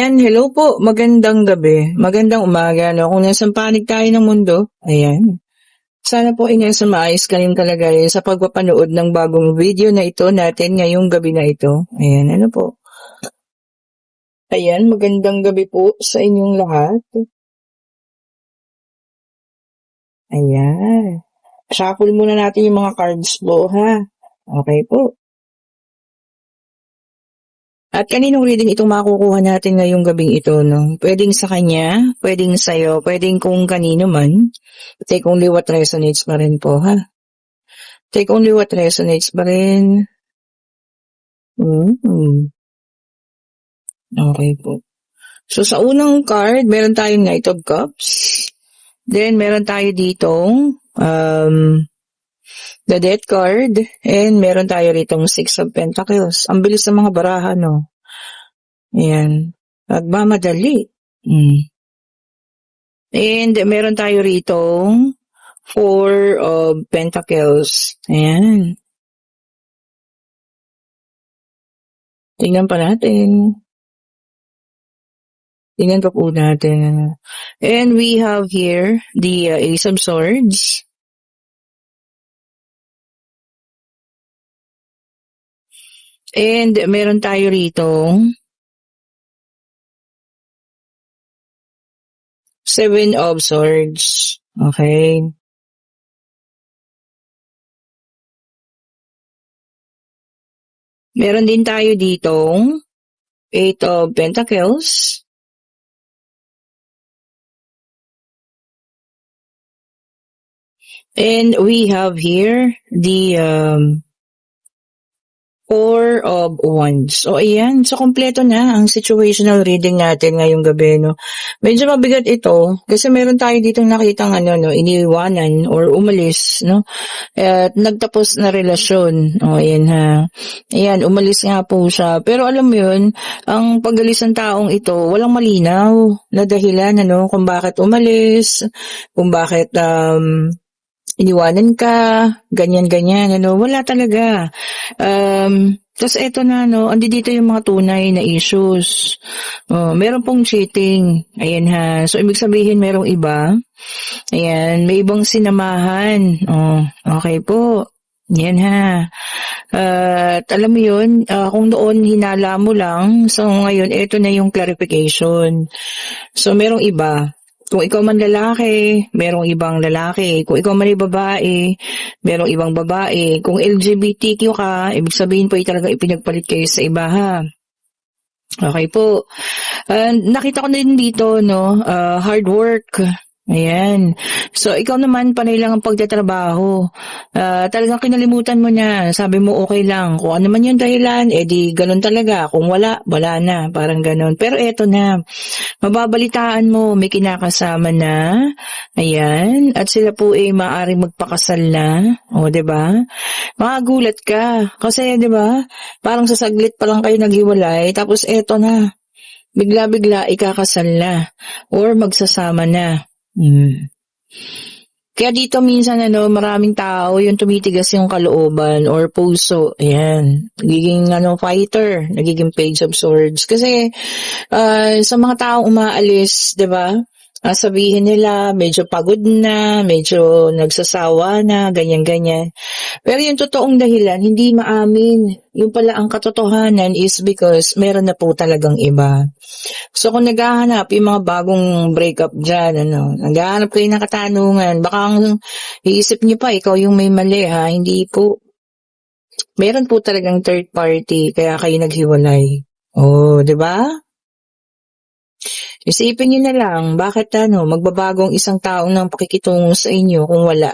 Ayan, hello po, magandang gabi, magandang umaga, no? Kung nasaan panig tayo ng mundo, ayan. Sana po ay nasa maayos kayong kalagayan sa pagpapanood ng bagong video na ito natin ngayong gabi na ito. Ayan, ano po. Ayan, magandang gabi po sa inyong lahat. Ayan. Shuffle muna natin yung mga cards po, ha? Okay po. At kaninong reading itong makukuha natin ngayong gabing ito, no? Pwedeng sa kanya, pwedeng sa'yo, pwedeng kung kanino man. Take only what resonates pa rin po, ha? Take only what resonates pa rin. Okay po. So, sa unang card, meron tayong Knight of Cups. Then, meron tayo ditong the Death card. And meron tayo ditong Six of Pentacles. Ang bilis ng mga baraha, no? Ayan. Nagmamadali. And meron tayo ritong Four of Pentacles. Ayan. Tingnan pa natin. Tingnan pa po natin. And we have here the Ace of Swords. And meron tayo ritong Seven of Swords. Okay. Meron din tayo ditong Eight of Pentacles. And we have here the Four of Wands. O ayan, so kompleto na ang situational reading natin ngayong gabi, no. Medyo mabigat ito kasi meron tayo ditong nakitang iniwanan or umalis, no. At nagtapos na relasyon. O ayan ha. Ayan, umalis nga po siya. Pero alam mo yun, ang pag-alis ng taong ito, walang malinaw na dahilan, kung bakit umalis, kung bakit iniwanan ka, ganyan-ganyan, wala talaga. Tapos eto na, andi dito yung mga tunay na issues. Meron pong cheating. Ayan ha. So, ibig sabihin, merong iba. Ayan, may ibang sinamahan. Okay po. Yan ha. At alam mo yun, kung noon hinala mo lang, so ngayon, eto na yung clarification. So, merong iba. Kung ikaw man lalaki, merong ibang lalaki. Kung ikaw man ay babae, merong ibang babae. Kung LGBTQ ka, ibig sabihin po ay talaga ipinagpalit kayo sa iba, ha? Okay po. Nakita ko na din dito, hard work. Ayan. So, ikaw naman, panay lang ang pagtatrabaho. Talagang kinalimutan mo na. Sabi mo, okay lang. Kung ano man yung dahilan, di ganun talaga. Kung wala, wala na. Parang ganun. Pero eto na. Mababalitaan mo, may kinakasama na. Ayan. At sila po maaaring magpakasal na. O, diba? Makagulat ka. Kasi, diba? Parang sa saglit pa lang kayo naghiwalay. Tapos, eto na. Bigla-bigla, ikakasal na. Or magsasama na. Kaya dito minsan maraming tao yung tumitigas yung kalooban or puso. Ayan. Nagiging fighter, nagiging Page of Swords. Kasi sa mga taong umaalis, 'di ba? Sabihin nila medyo pagod na, medyo nagsasawa na, ganyan-ganyan. Pero yung totoong dahilan, hindi maamin. Yung pala ang katotohanan is because meron na po talagang iba. So kung naghahanap yung mga bagong breakup dyan, naghahanap kayo ng katanungan, baka ang iisip niyo pa, ikaw yung may mali ha, hindi po. Meron po talagang third party, kaya kayo naghiwalay. Oh, di ba? Isipin niyo na lang, bakit magbabagong isang taong ng pakikitungo sa inyo kung wala?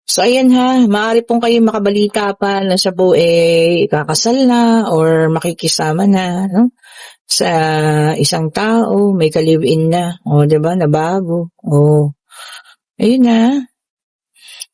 So, ayan ha, maaari pong kayo makabalita pa na siya po ikakasal na or makikisama na, sa isang tao, may ka-live-in na. O, diba, nabago. O, ayun na.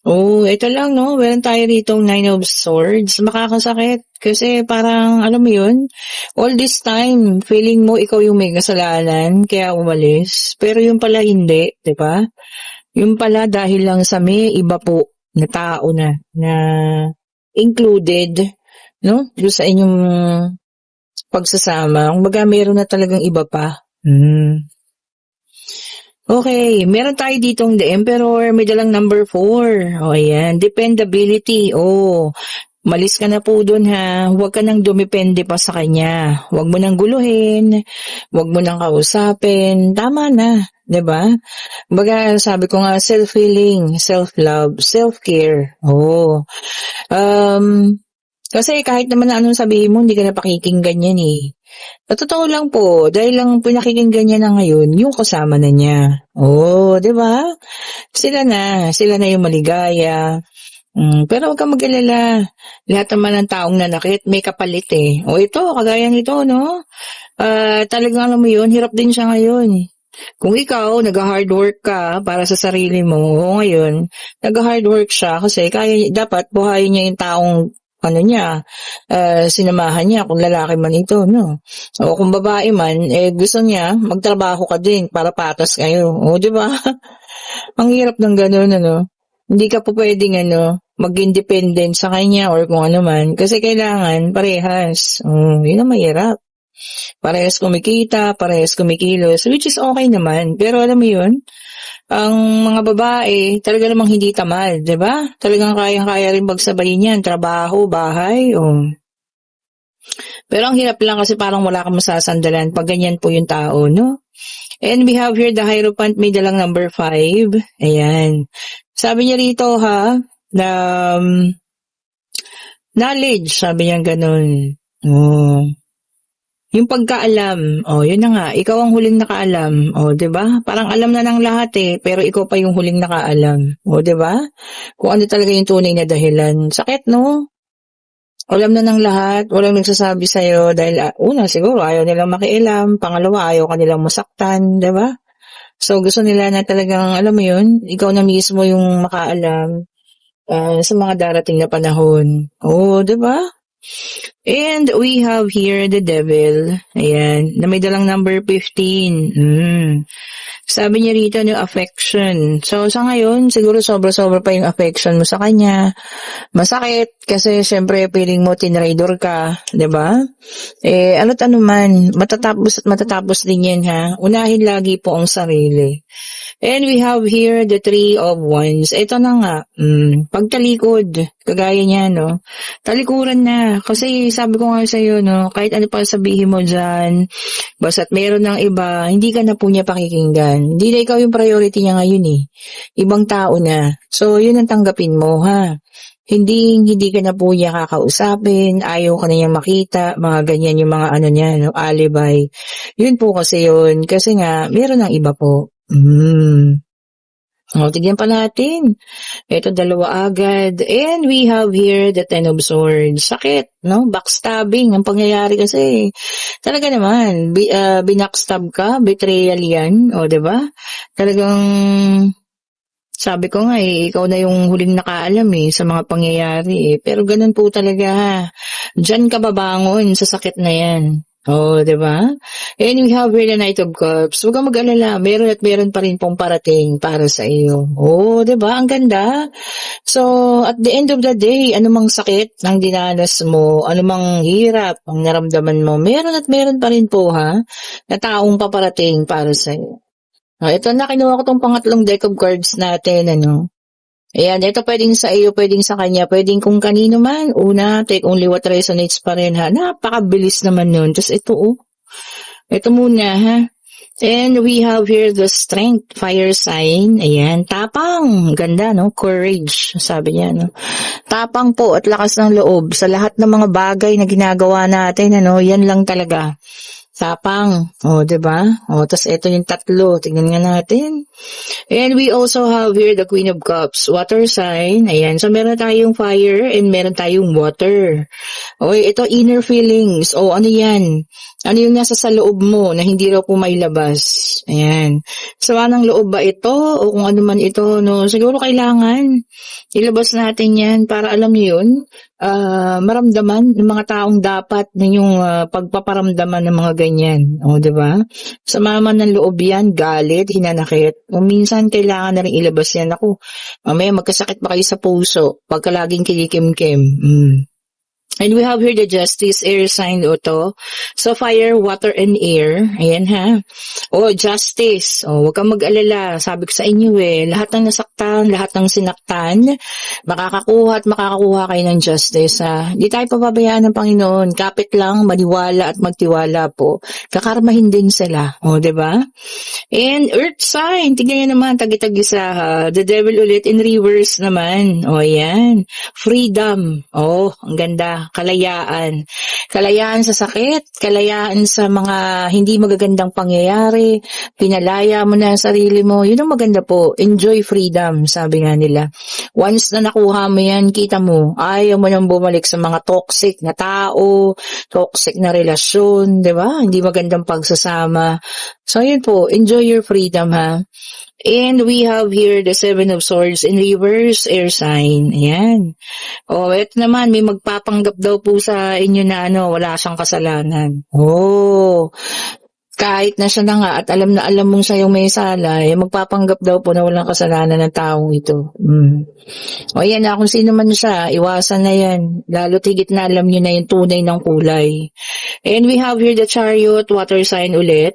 Oh, ito lang, meron tayo ritong Nine of Swords. Makakasakit. Kasi parang, alam mo yun, all this time, feeling mo ikaw yung may kasalanan, kaya umalis. Pero yung pala hindi, di ba? Yung pala dahil lang sa may iba po na tao na included, sa inyong pagsasama. Kumbaga meron na talagang iba pa. Okay, meron tayo ditong The Emperor, may dalang number 4. O ayan, dependability. Malis ka na po dun ha. Huwag ka nang dumepende pa sa kanya. Huwag mo nang guluhin. Huwag mo nang kausapin. Tama na. 'Di ba? Baga, sabi ko nga, self-healing, self-love, self-care. Kasi kahit naman na anong sabihin mo, hindi ka na pakikinggan yan eh. Sa totoo lang po, dahil lang pinakikinggan niya na ngayon, yung kasama na niya. 'Di ba? Sila na yung maligaya. Pero huwag kang mag-alala. Lahat naman ng taong nanakit, may kapalit eh. Ito, kagaya nito, no? Talagang alam mo yun, hirap din siya ngayon. Kung ikaw, nag-hard work ka para sa sarili mo, ngayon, nag-hard work siya kasi dapat buhayin niya yung taong sinamahan niya kung lalaki man ito, no? O kung babae man, gusto niya, magtrabaho ka din para patas kayo. Di ba? Ang hirap ng gano'n, ano? Hindi ka po pwedeng, mag-independent sa kanya or kung ano man. Kasi kailangan, parehas. Yun ang mahirap. Parehas kumikita, parehas kumikilos, which is okay naman. Pero alam mo yun, ang mga babae, talaga namang hindi tamad, di ba? Talagang kayang-kaya rin magsabayin yan, trabaho, bahay, Pero ang hirap lang kasi parang wala kang masasandalan pag ganyan po yung tao, no? And we have here the Hierophant, may dalang number 5. Ayan. Sabi niya rito na knowledge, sabi niya ganun. Yung pagkaalam, yun na nga, ikaw ang huling nakaalam, 'di ba? Parang alam na ng lahat pero ikaw pa yung huling nakaalam, 'di ba? Kung ano talaga yung tunay na dahilan. Sakit, no? Alam na ng lahat, walang nagsasabi sa'yo dahil una siguro ayaw nilang makialam, pangalawa ayaw kanilang masaktan, 'di ba? So gusto nila na talagang, alam mo yun, ikaw na mismo yung makaalam sa mga darating na panahon. 'Di ba? And we have here the devil. Ayan, na may dalang number 15. Sabi niya rito, affection. So, sa ngayon, siguro sobra-sobra pa yung affection mo sa kanya. Masakit, kasi syempre, feeling mo, tinraidor ka, 'di ba? Ano't ano man, matatapos at matatapos din yan Unahin lagi po ang sarili. And we have here the 3 of Wands. Ito na nga, pagtalikod, kagaya niya, no? Talikuran na. Kasi sabi ko nga sa'yo, no, kahit ano pa sabihin mo dyan, basta't meron ng iba, hindi ka na po niya pakikinggan. Hindi na ikaw yung priority niya ngayon eh. Ibang tao na. So, yun ang tanggapin mo, Hindi ka na po niya kakausapin, ayaw ka na niyang makita, mga ganyan yung mga alibay. Yun po kasi yun. Kasi nga, meron ng iba po. Tignan pa natin. Ito, 2 agad. And we have here the 10 of Swords. Sakit, no? Backstabbing. Ang pangyayari kasi, talaga naman, binackstab ka, betrayal yan, diba? Talagang, sabi ko nga ikaw na yung huling nakaalam sa mga pangyayari Pero ganun po talaga Diyan ka babangon sa sakit na yan. 'Di ba? And we have here the Knight of Cups. Huwag kang mag-alala, meron at meron pa rin pong parating para sa iyo. 'Di ba? Ang ganda. So, at the end of the day, anumang sakit ang dinanas mo, anumang hirap ang naramdaman mo, meron at meron pa rin po na taong paparating para sa iyo. Ito na, kinuha ko tong pangatlong deck of cards natin, Ayan, ito pwedeng sa iyo, pwedeng sa kanya, pwedeng kung kanino man. Una, take only what resonates pa rin Napakabilis naman nun. Tapos ito ito muna And we have here the Strength, fire sign. Ayan, tapang. Ganda, no? Courage, sabi niya, no? Tapang po at lakas ng loob sa lahat ng mga bagay na ginagawa natin, Yan lang talaga. Tapang. 'Di ba? Tas ito yung 3. Tingnan nga natin. And we also have here the Queen of Cups, water sign. Ayan. So meron tayong fire and meron tayong water. Ito inner feelings. Ano 'yan? Ano yung nasa sa loob mo na hindi raw po mailabas? Ayan. Sawa ng loob ba ito o kung ano man ito, no? Siguro kailangan ilabas natin 'yan para alam niyo 'yun. Maramdaman ng mga taong dapat ninyong pagpaparamdaman ng mga ganyan. 'Di ba? Sa mama ng loob yan, galit, hinanakit. O minsan kailangan na rin ilabas yan. Mamaya magkasakit pa kayo sa puso pagka laging kinikim-kim. And we have here the Justice air sign to. So, fire, water, and air. Ayan ha. Oh, Justice. Oh, huwag kang mag-alala. Sabi ko sa inyo lahat ng nasaktan, lahat ng sinaktan, makakakuha at makakakuha kayo ng justice ha. Hindi tayo pababayaan ng Panginoon. Kapit lang, maniwala at magtiwala po. Kakarmahin din sila. Oh, 'di ba? And earth sign, tingnan nyo naman, tagi-tagisa ha. The devil ulit in reverse naman. O yan. Freedom. Oh, ang ganda. Kalayaan. Kalayaan sa sakit, kalayaan sa mga hindi magagandang pangyayari, pinalaya mo na ang sarili mo. Yun ang maganda po. Enjoy freedom, sabi nga nila. Once na nakuha mo yan, kita mo, ayaw mo nang bumalik sa mga toxic na tao, toxic na relasyon, di ba? Hindi magandang pagsasama. So, yun po, enjoy your freedom ha. And we have here the Seven of Swords in reverse, air sign. Ayan. Oh, ito naman, may magpapanggap daw po sa inyo na wala siyang kasalanan. Oh, kahit na siya na nga at alam na alam mong siya yung may sala, magpapanggap daw po na walang kasalanan ng taong ito. O yan na, kung sino man siya, iwasan na yan. Lalo tigit na alam nyo na yung tunay ng kulay. And we have here the Chariot, water sign ulit.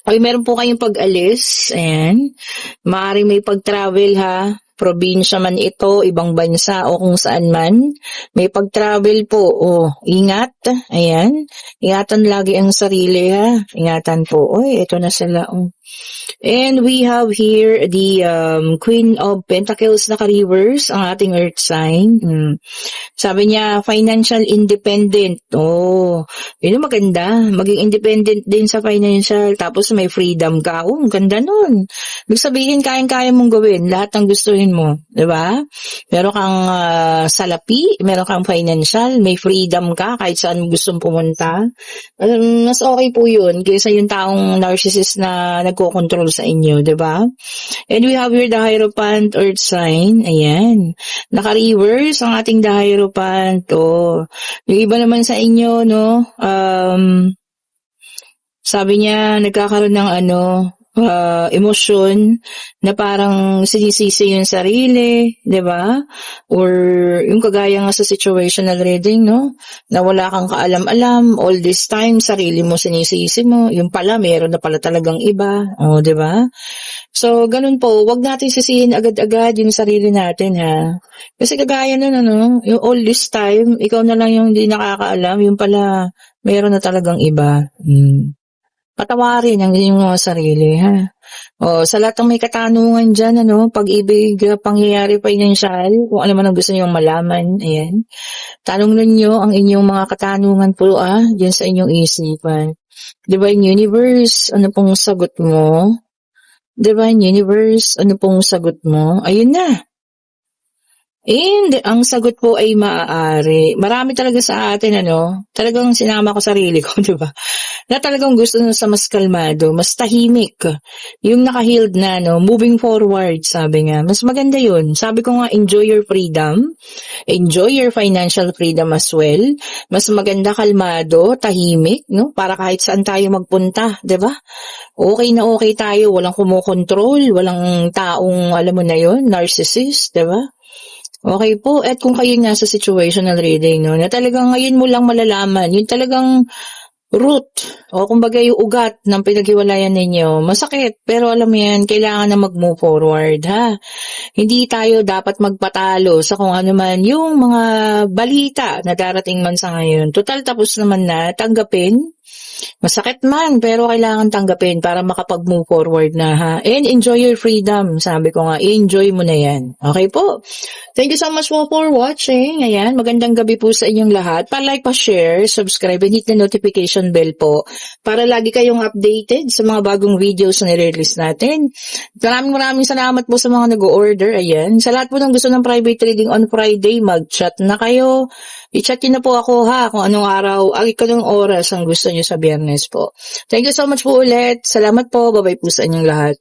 Ay, meron po kayong pag-alis. Ayan. Maaaring may pag-travel ha. Probinsya man ito, ibang bansa o kung saan man. May pag-travel po. Oh, ingat. Ayan. Ingatan lagi ang sarili ha. Ingatan po. Oy, ito na sila. Oh. And we have here the Queen of Pentacles naka-reverse, ang ating earth sign. Sabi niya, financial independent. Oh, yun ang maganda. Maging independent din sa financial. Tapos may freedom ka. Oh, ang ganda nun. Ibig sabihin, kayang-kaya mong gawin lahat ng gustuhin mo. Diba? Meron kang salapi, meron kang financial, may freedom ka kahit saan mo gustong pumunta. Mas okay po yun kaysa yung taong narcissist na nagko-control sa inyo. Diba? And we have here the Hierophant earth sign. Ayan. Naka-reverse ang ating the Hierophant. Oh. Yung iba naman sa inyo, no? Sabi niya, nagkakaroon ng emosyon na parang sinisisi yung sarili, di ba? Or yung kagaya nga sa situational reading, no? Na wala kang kaalam-alam, all this time, sarili mo sinisisi mo, yung pala, meron na pala talagang iba, di ba? So, ganun po, wag natin sisihin agad-agad yung sarili natin, ha? Kasi kagaya nun, yung all this time, ikaw na lang yung hindi nakakaalam, yung pala, meron na talagang iba. Patawarin ang inyong mga sarili, ha? O, sa lahat ng may katanungan dyan, pag-ibig, pangyayari, financial, kung ano man ang gusto niyong malaman, ayan. Tanong ninyo ang inyong mga katanungan po, dyan sa inyong isipan. Divine Universe, ano pong sagot mo? Divine Universe, ano pong sagot mo? Ayun na. And ang sagot po ay maaari. Marami talaga sa atin, talagang sinama ko sarili ko, di ba? Na talagang gusto na sa mas kalmado, mas tahimik. Yung naka-healed na, moving forward, sabi nga. Mas maganda yun. Sabi ko nga, enjoy your freedom. Enjoy your financial freedom as well. Mas maganda kalmado, tahimik, para kahit saan tayo magpunta, di ba? Okay na okay tayo, walang kumokontrol, walang taong, alam mo na yun, narcissist, di ba? Okay po, at kung kayo nasa situational reading, na talagang ngayon mo lang malalaman, yung talagang root, o kumbaga yung ugat ng pinaghiwalayan ninyo, masakit, pero alam mo yan, kailangan na mag-move forward, ha? Hindi tayo dapat magpatalo sa kung ano man yung mga balita na darating man sa ngayon. Total, tapos naman na, tanggapin. Masakit man, pero kailangan tanggapin para makapag-move forward na, ha? And enjoy your freedom. Sabi ko nga, enjoy mo na yan. Okay po? Thank you so much for watching. Ayan, magandang gabi po sa inyong lahat. Pa-like, pa-share, subscribe, and hit the notification bell po para lagi kayong updated sa mga bagong videos na nire-release natin. Maraming salamat po sa mga nag-order. Ayan, sa lahat po ng gusto ng private reading on Friday, mag-chat na kayo. I-chat nyo na po ako, ha, kung anong araw, anong oras ang gusto nyo sa Biyernes po. Thank you so much po ulit. Salamat po. Bye-bye po sa inyong lahat.